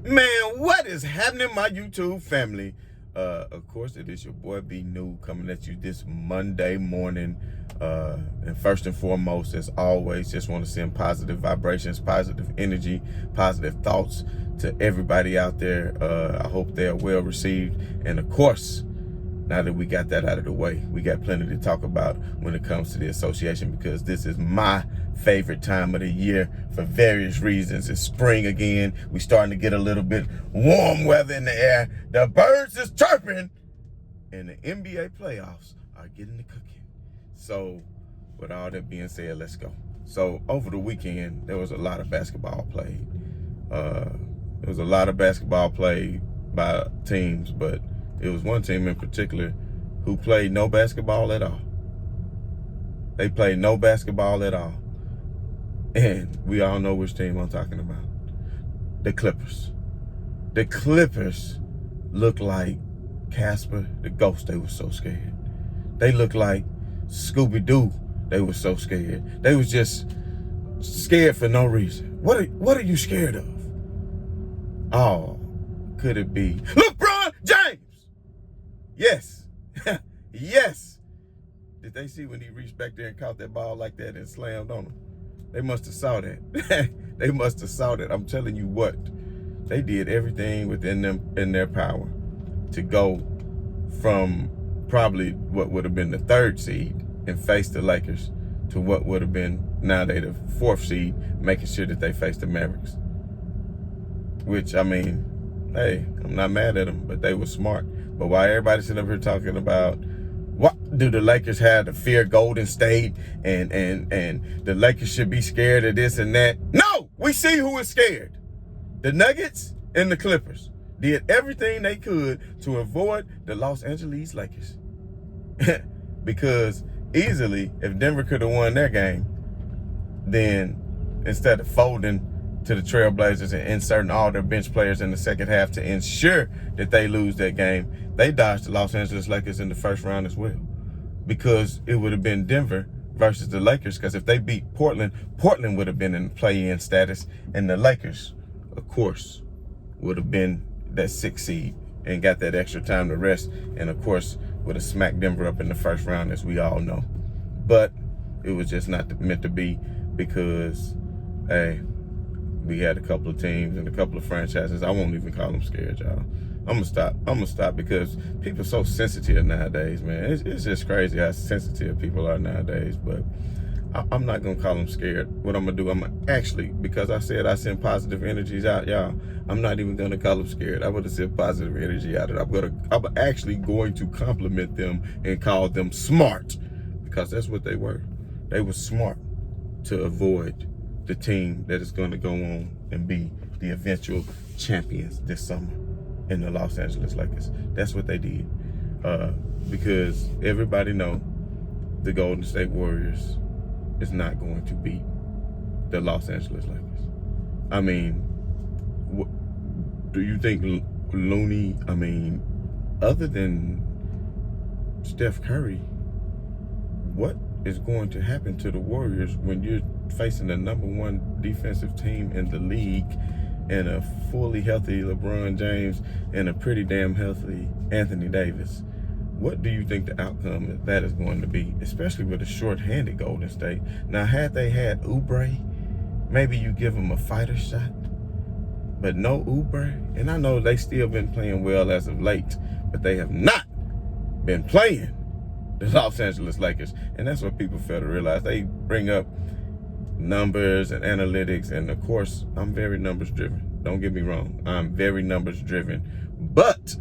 Man, what is happening, my YouTube family? Of course, it is your boy B New coming at you this Monday morning. And first and foremost, as always, just want to send positive vibrations, positive energy, positive thoughts to everybody out there. I hope they are well received. And of course, now that we got that out of the way, we got plenty to talk about when it comes to the association, because this is my favorite time of the year for various reasons. It's spring again. We starting to get a little bit warm weather in the air. The birds is chirping, and the NBA playoffs are getting to cooking. So with all that being said, let's go. So over the weekend, there was a lot of basketball played. There was a lot of basketball played by teams, but it was one team in particular who played no basketball at all. They played no basketball at all. And we all know which team I'm talking about. The Clippers. The Clippers looked like Casper the Ghost. They were so scared. They looked like Scooby-Doo. They were so scared. They was just scared for no reason. What are you scared of? Oh, could it be LeBron James? Yes. Yes. Did they see when he reached back there and caught that ball like that and slammed on him? They must have saw that. They must have saw that. I'm telling you what. They did everything within them, in their power, to go from probably what would have been the 3rd seed and face the Lakers to what would have been, now they the 4th seed, making sure that they face the Mavericks. Which, I mean, hey, I'm not mad at them, but they were smart. But while everybody's sitting up here talking about, what do the Lakers have to fear Golden State, and the Lakers should be scared of this and that? No, we see who is scared. The Nuggets and the Clippers did everything they could to avoid the Los Angeles Lakers. Because easily, if Denver could have won their game, then instead of folding to the Trailblazers and inserting all their bench players in the second half to ensure that they lose that game, they dodged the Los Angeles Lakers in the first round as well. Because it would have been Denver versus the Lakers, because if they beat Portland, Portland would have been in play-in status, and the Lakers, of course, would have been that 6th seed and got that extra time to rest, and of course would have smacked Denver up in the first round, as we all know. But it was just not meant to be, because, hey, we had a couple of teams and a couple of franchises. I won't even call them scared, y'all. I'm gonna stop because people are so sensitive nowadays, man. It's just crazy how sensitive people are nowadays. But I'm not gonna call them scared. What I'm gonna do, I'm gonna actually, because I said I send positive energies out, y'all, I'm not even gonna call them scared. I'm gonna send positive energy out, and I'm actually going to compliment them and call them smart, because that's what they were. They were smart to avoid the team that is going to go on and be the eventual champions this summer in the Los Angeles Lakers. That's what they did. Because everybody know the Golden State Warriors is not going to beat the Los Angeles Lakers. I mean, do you think Looney, other than Steph Curry, what is going to happen to the Warriors when you're facing the #1 defensive team in the league and a fully healthy LeBron James and a pretty damn healthy Anthony Davis? What do you think the outcome of that is going to be, especially with a short-handed Golden State? Now, had they had Oubre, maybe you give them a fighter shot, but no Oubre. And I know they still been playing well as of late, but they have not been playing the Los Angeles Lakers. And that's what people fail to realize. They bring up numbers and analytics, and of course, I'm very numbers driven. Don't get me wrong. I'm very numbers driven. But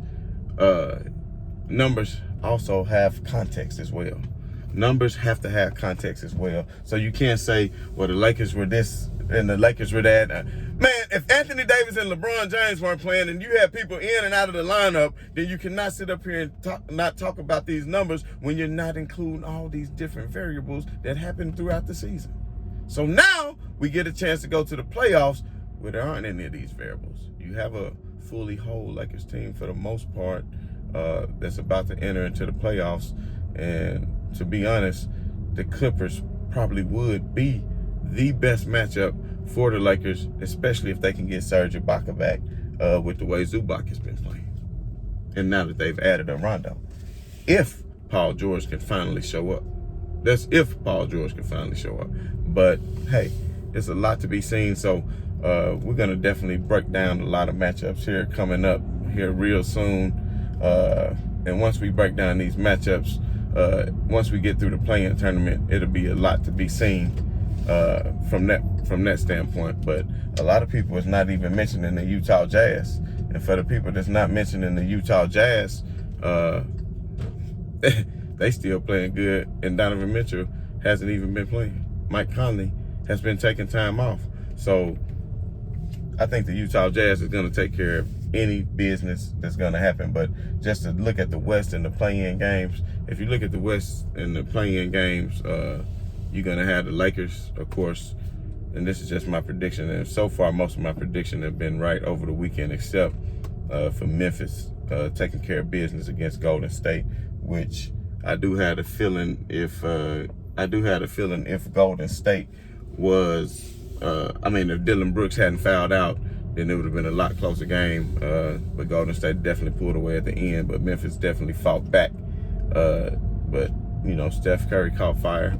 numbers also have context as well. Numbers have to have context as well. So you can't say, well, the Lakers were this and the Lakers were that. Man, if Anthony Davis and LeBron James weren't playing and you had people in and out of the lineup, then you cannot sit up here and not talk about these numbers when you're not including all these different variables that happen throughout the season. So now we get a chance to go to the playoffs where there aren't any of these variables. You have a fully whole Lakers team for the most part that's about to enter into the playoffs. And to be honest, the Clippers probably would be the best matchup for the Lakers, especially if they can get Serge Ibaka back. with the way Zubac has been playing. And now that they've added a Rondo. If Paul George can finally show up. That's if Paul George can finally show up. But, hey, it's a lot to be seen. So we're going to definitely break down a lot of matchups here coming up here real soon. And once we break down these matchups, once we get through the play-in tournament, it'll be a lot to be seen from that standpoint. But a lot of people is not even mentioning the Utah Jazz. And for the people that's not mentioning the Utah Jazz, they still playing good, and Donovan Mitchell hasn't even been playing. Mike Conley has been taking time off. So I think the Utah Jazz is going to take care of any business that's going to happen. But just to look at the West and the play-in games, if you look at the West and the play-in games, you're going to have the Lakers, of course, and this is just my prediction. And so far, most of my predictions have been right over the weekend, except for Memphis taking care of business against Golden State, which I do have a feeling if Golden State was, if Dylan Brooks hadn't fouled out, then it would have been a lot closer game. But Golden State definitely pulled away at the end, but Memphis definitely fought back. But, Steph Curry caught fire,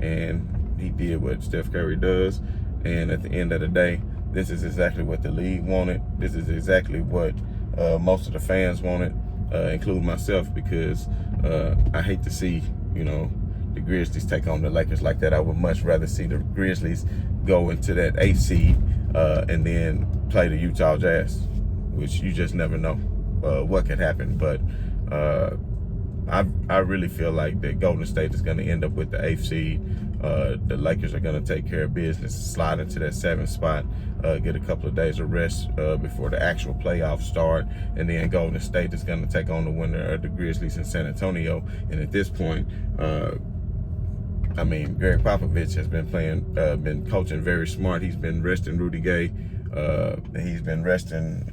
and he did what Steph Curry does. And at the end of the day, this is exactly what the league wanted. This is exactly what most of the fans wanted, including myself, because I hate to see, the Grizzlies take on the Lakers like that. I would much rather see the Grizzlies go into that 8th seed and then play the Utah Jazz, which you just never know what could happen. But I really feel like that Golden State is going to end up with the 8th seed. The Lakers are going to take care of business, slide into that 7th spot, get a couple of days of rest before the actual playoffs start, and then Golden State is going to take on the winner of the Grizzlies in San Antonio. And at this point, Greg Popovich has been coaching very smart. He's been resting Rudy Gay. He's been resting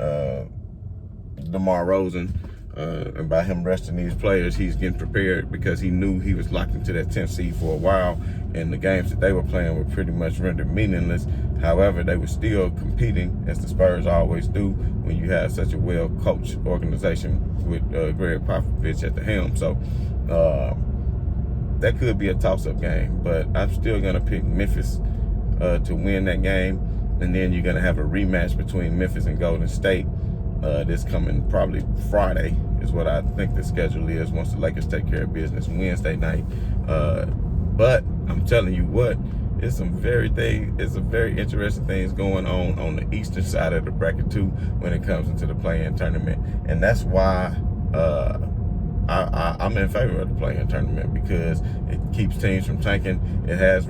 DeMar Rosen. And by him resting these players, he's getting prepared because he knew he was locked into that 10th seed for a while, and the games that they were playing were pretty much rendered meaningless. However, they were still competing, as the Spurs always do when you have such a well-coached organization with Greg Popovich at the helm. So that could be a toss-up game, but I'm still going to pick Memphis to win that game. And then you're going to have a rematch between Memphis and Golden State this coming probably Friday is what I think the schedule is once the Lakers take care of business Wednesday night. But I'm telling you what, it's some very interesting things going on the eastern side of the bracket too when it comes into the play-in tournament. And that's why I'm in favor of the play-in tournament, because it keeps teams from tanking. It has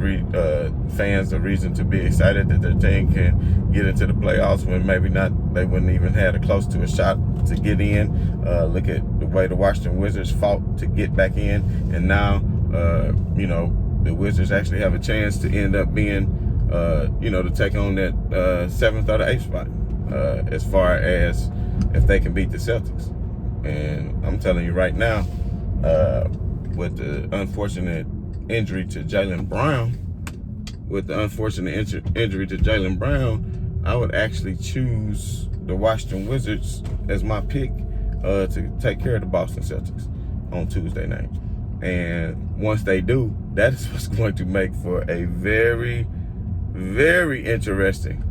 fans a reason to be excited that their team can get into the playoffs when maybe they wouldn't even have close to a shot to get in. Look at the way the Washington Wizards fought to get back in, and now the Wizards actually have a chance to end up being to take on that 7th or the 8th spot as far as if they can beat the Celtics. And I'm telling you right now, with the unfortunate injury to Jaylen Brown, I would actually choose the Washington Wizards as my pick to take care of the Boston Celtics on Tuesday night. And once they do, that is what's going to make for a very, very interesting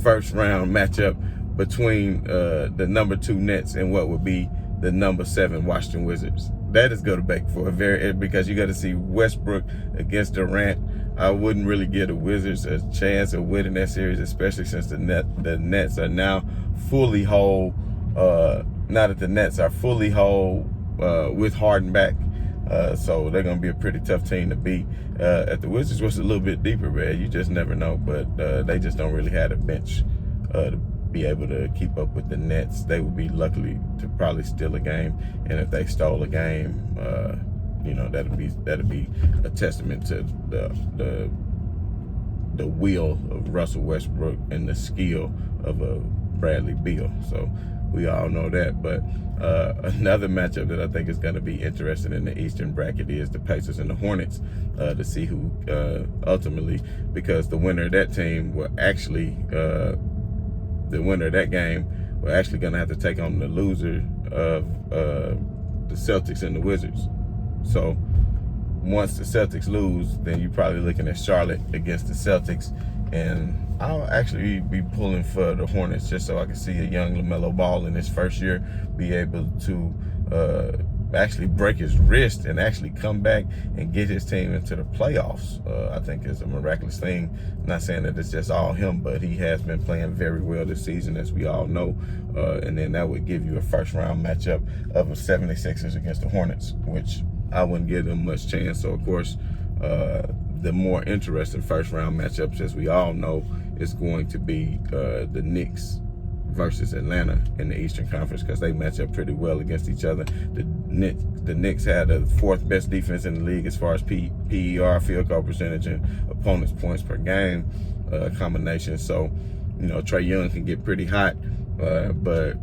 first round matchup between the number 2 Nets and what would be the number 7 Washington Wizards. That is going to make for because you got to see Westbrook against Durant. I wouldn't really give the Wizards a chance of winning that series, especially since the Nets are now fully whole. Now that the Nets are fully whole with Harden back, so they're going to be a pretty tough team to beat. If the Wizards was a little bit deeper, man, you just never know. But they just don't really have a bench to be able to keep up with the Nets. They would be lucky to probably steal a game, and if they stole a game, that'd be a testament to the will of Russell Westbrook and the skill of Bradley Beal. So we all know that. But another matchup that I think is going to be interesting in the Eastern bracket is the Pacers and the Hornets, to see who ultimately, because the winner of that team will actually the winner of that game we're actually going to have to take on the loser of the Celtics and the Wizards. So once the Celtics lose, then you're probably looking at Charlotte against the Celtics. And I'll actually be pulling for the Hornets just so I can see a young LaMelo Ball in his first year be able to actually break his wrist and actually come back and get his team into the playoffs. I think is a miraculous thing. I'm not saying that it's just all him, but he has been playing very well this season, as we all know. And then that would give you a first-round matchup of the 76ers against the Hornets, which I wouldn't give them much chance. So, of course, the more interesting first-round matchups, as we all know, is going to be the Knicks versus Atlanta in the Eastern Conference, because they match up pretty well against each other. The Knicks had the fourth best defense in the league as far as PER, field goal percentage, and opponents' points per game combination. So, Trae Young can get pretty hot, but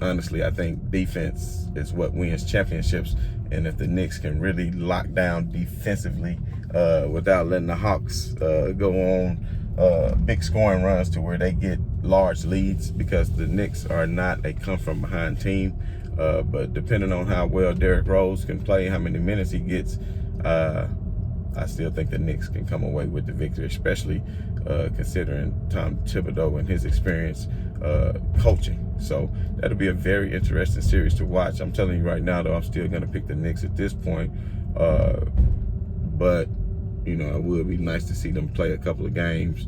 honestly, I think defense is what wins championships. And if the Knicks can really lock down defensively without letting the Hawks go on big scoring runs to where they get large leads, because the Knicks are not a come-from-behind team. But depending on how well Derrick Rose can play, how many minutes he gets, I still think the Knicks can come away with the victory, especially considering Tom Thibodeau and his experience coaching. So that'll be a very interesting series to watch. I'm telling you right now, though, I'm still going to pick the Knicks at this point. But, it would be nice to see them play a couple of games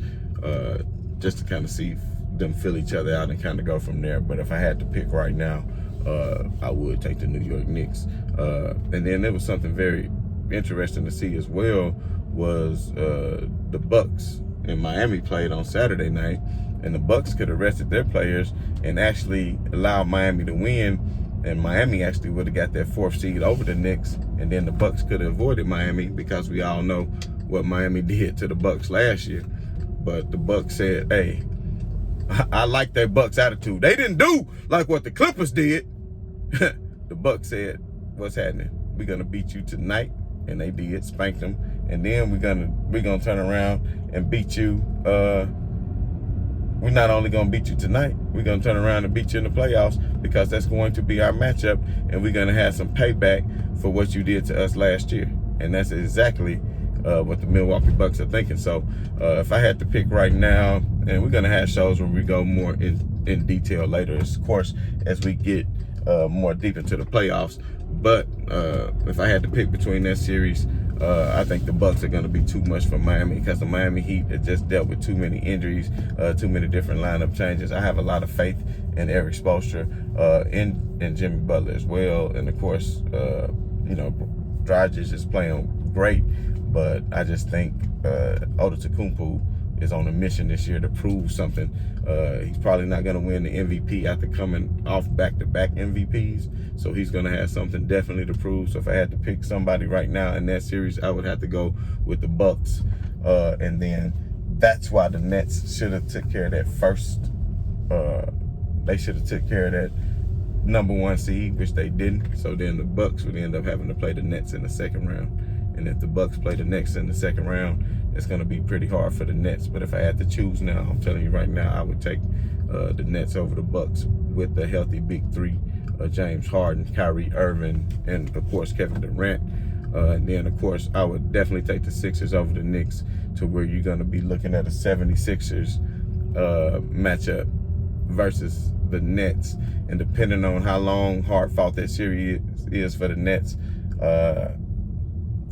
just to kind of see them fill each other out and kind of go from there. But if I had to pick right now, I would take the New York Knicks. And then there was something very interesting to see as well, was the Bucks in Miami played on Saturday night, and the Bucks could have rested their players and actually allowed Miami to win, and Miami actually would have got that fourth seed over the Knicks, and then the Bucks could have avoided Miami, because we all know what Miami did to the Bucks last year. But the Bucks said, hey, I like that Bucks attitude. They didn't do like what the Clippers did. The Bucks said, what's happening? We're gonna beat you tonight. And they did, spanked them. And then we're gonna turn around and beat you. We're not only gonna beat you tonight, we're gonna turn around and beat you in the playoffs, because that's going to be our matchup, and we're gonna have some payback for what you did to us last year. And that's exactly what the Milwaukee Bucks are thinking. So if I had to pick right now, and we're gonna have shows where we go more in detail later, of course, as we get more deep into the playoffs. But if I had to pick between that series, I think the Bucks are going to be too much for Miami, because the Miami Heat have just dealt with too many injuries, too many different lineup changes. I have a lot of faith in Eric Spoelstra, in Jimmy Butler as well. And of course, Dragic is playing great, but I just think Antetokounmpo is on a mission this year to prove something. He's probably not going to win the MVP after coming off back-to-back MVPs, so he's going to have something definitely to prove. So if I had to pick somebody right now in that series, I would have to go with the Bucks. And then that's why the Nets should have took care of that first. They should have took care of that number one seed, which they didn't. So then the Bucks would end up having to play the Nets in the second round. And if the Bucks play the Nets in the second round, it's going to be pretty hard for the Nets. But if I had to choose now, I'm telling you right now, I would take the Nets over the Bucks with the healthy big three, James Harden, Kyrie Irving, and of course Kevin Durant. And then of course I would definitely take the Sixers over the Knicks, to where you're going to be looking at a 76ers matchup versus the Nets. And depending on how long hard fought that series is for the Nets,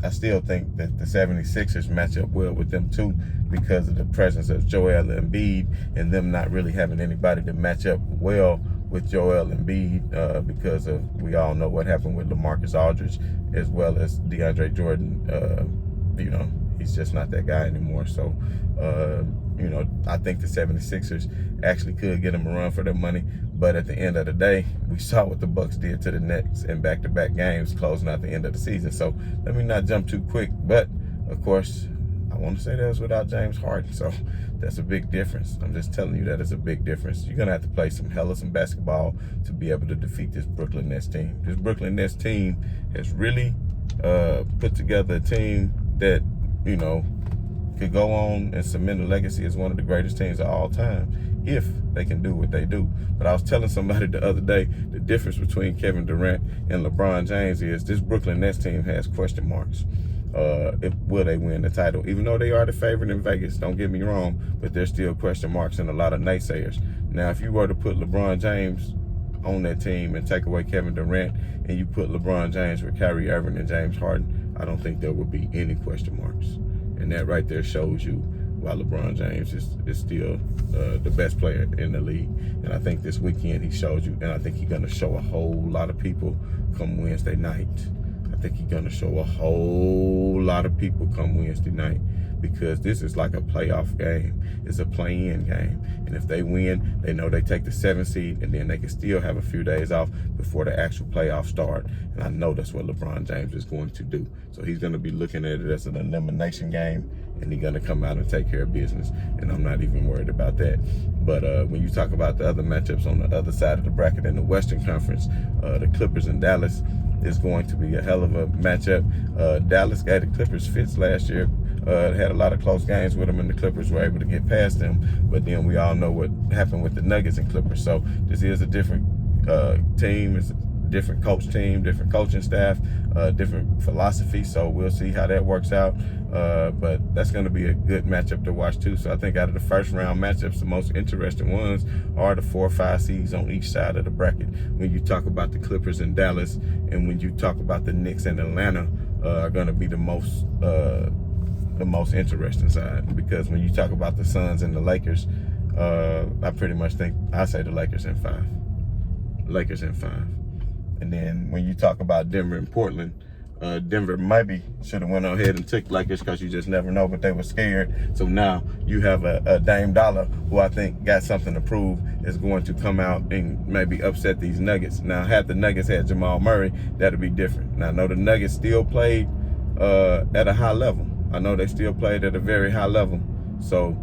I still think that the 76ers match up well with them too, because of the presence of Joel Embiid and them not really having anybody to match up well with Joel Embiid, because of, we all know what happened with LaMarcus Aldridge, as well as DeAndre Jordan. He's just not that guy anymore. So, I think the 76ers actually could get them a run for their money. But at the end of the day, we saw what the Bucks did to the Nets in back-to-back games closing out the end of the season. So let me not jump too quick. But, of course, I want to say that was without James Harden. So that's a big difference. I'm just telling you that it's a big difference. You're going to have to play some basketball to be able to defeat this Brooklyn Nets team. This Brooklyn Nets team has really put together a team that, could go on and cement a legacy as one of the greatest teams of all time. if they can do what they do. But I was telling somebody the other day, the difference between Kevin Durant and LeBron James is this Brooklyn Nets team has question marks. Will they win the title? Even though they are the favorite in Vegas, don't get me wrong, but there's still question marks and a lot of naysayers. Now, if you were to put LeBron James on that team and take away Kevin Durant and you put LeBron James with Kyrie Irving and James Harden, I don't think there would be any question marks. And that right there shows you why LeBron James is still the best player in the league. And I think this weekend he showed you, and I think he's going to show a whole lot of people come Wednesday night. I think he's going to show a whole lot of people come Wednesday night, because this is like a playoff game. It's a play-in game. And if they win, they know they take the 7th seed, and then they can still have a few days off before the actual playoffs start. And I know that's what LeBron James is going to do. So he's going to be looking at it as an elimination game, and he's going to come out and take care of business. And I'm not even worried about that. But when you talk about the other matchups on the other side of the bracket in the Western Conference, the Clippers and Dallas is going to be a hell of a matchup. Dallas gave the Clippers fits last year. Had a lot of close games with them, and the Clippers were able to get past them. But then we all know what happened with the Nuggets and Clippers. So this is a different team. It's a different coach team, different coaching staff, different philosophy. So we'll see how that works out. But that's going to be a good matchup to watch too. So I think out of the first round matchups, the most interesting ones are the 4 or 5 seeds on each side of the bracket. When you talk about the Clippers and Dallas, and when you talk about the Knicks and Atlanta, are going to be the most interesting side. Because when you talk about the Suns and the Lakers, I pretty much think I say the Lakers in 5. Lakers in 5. And then when you talk about Denver and Portland, Denver maybe should have went ahead and took Lakers, because you just never know, but they were scared. So now you have a Dame Dollar, who I think got something to prove, is going to come out and maybe upset these Nuggets. Now, had the Nuggets had Jamal Murray, that'd be different. Now, I know the Nuggets still played at a high level. I know they still played at a very high level. So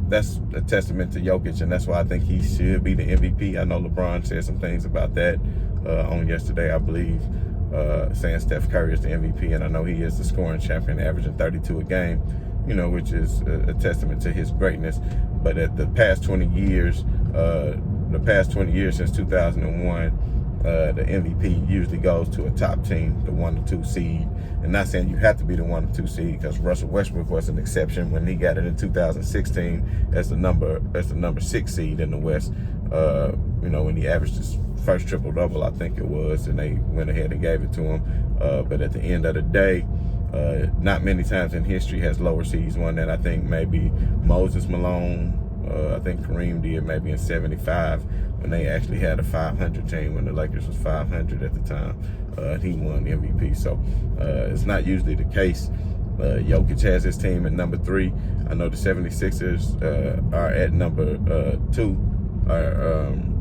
that's a testament to Jokic, and that's why I think he should be the MVP. I know LeBron said some things about that on yesterday, I believe, saying Steph Curry is the MVP, and I know he is the scoring champion, averaging 32 a game, which is a testament to his greatness. But at the past 20 years since 2001, the MVP usually goes to a top team, the 1 or 2 seed. And not saying you have to be the 1 or 2 seed, because Russell Westbrook was an exception when he got it in 2016 as the number 6 seed in the West. When he averaged his first triple-double, I think it was, and they went ahead and gave it to him. But at the end of the day, not many times in history has lower seeds won that. I think maybe Moses Malone, I think Kareem did maybe in 75, when they actually had a 500 team, when the Lakers was 500 at the time. He won the MVP. So it's not usually the case. Jokic has his team at number 3. I know the 76ers are at number 2,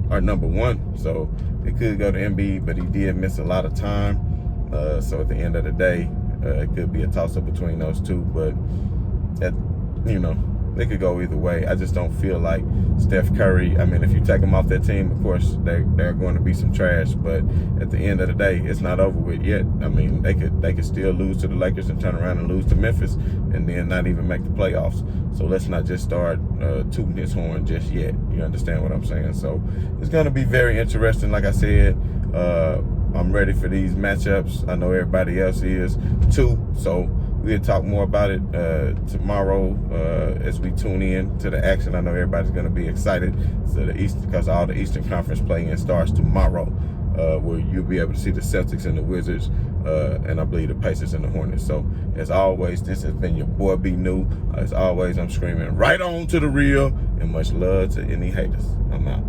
are number 1. So it could go to Embiid, but he did miss a lot of time. So at the end of the day, it could be a toss-up between those two. But they could go either way. I just don't feel like Steph Curry, if you take him off that team, of course, there are going to be some trash. But at the end of the day, it's not over with yet. They could still lose to the Lakers and turn around and lose to Memphis and then not even make the playoffs. So let's not just start tooting his horn just yet. You understand what I'm saying? So it's going to be very interesting. Like I said, I'm ready for these matchups. I know everybody else is too. So we'll talk more about it tomorrow as we tune in to the action. I know everybody's going to be excited because all the Eastern Conference play-in starts tomorrow, where you'll be able to see the Celtics and the Wizards, and I believe the Pacers and the Hornets. So as always, this has been your boy B New. As always, I'm screaming right on to the real, and much love to any haters. I'm out.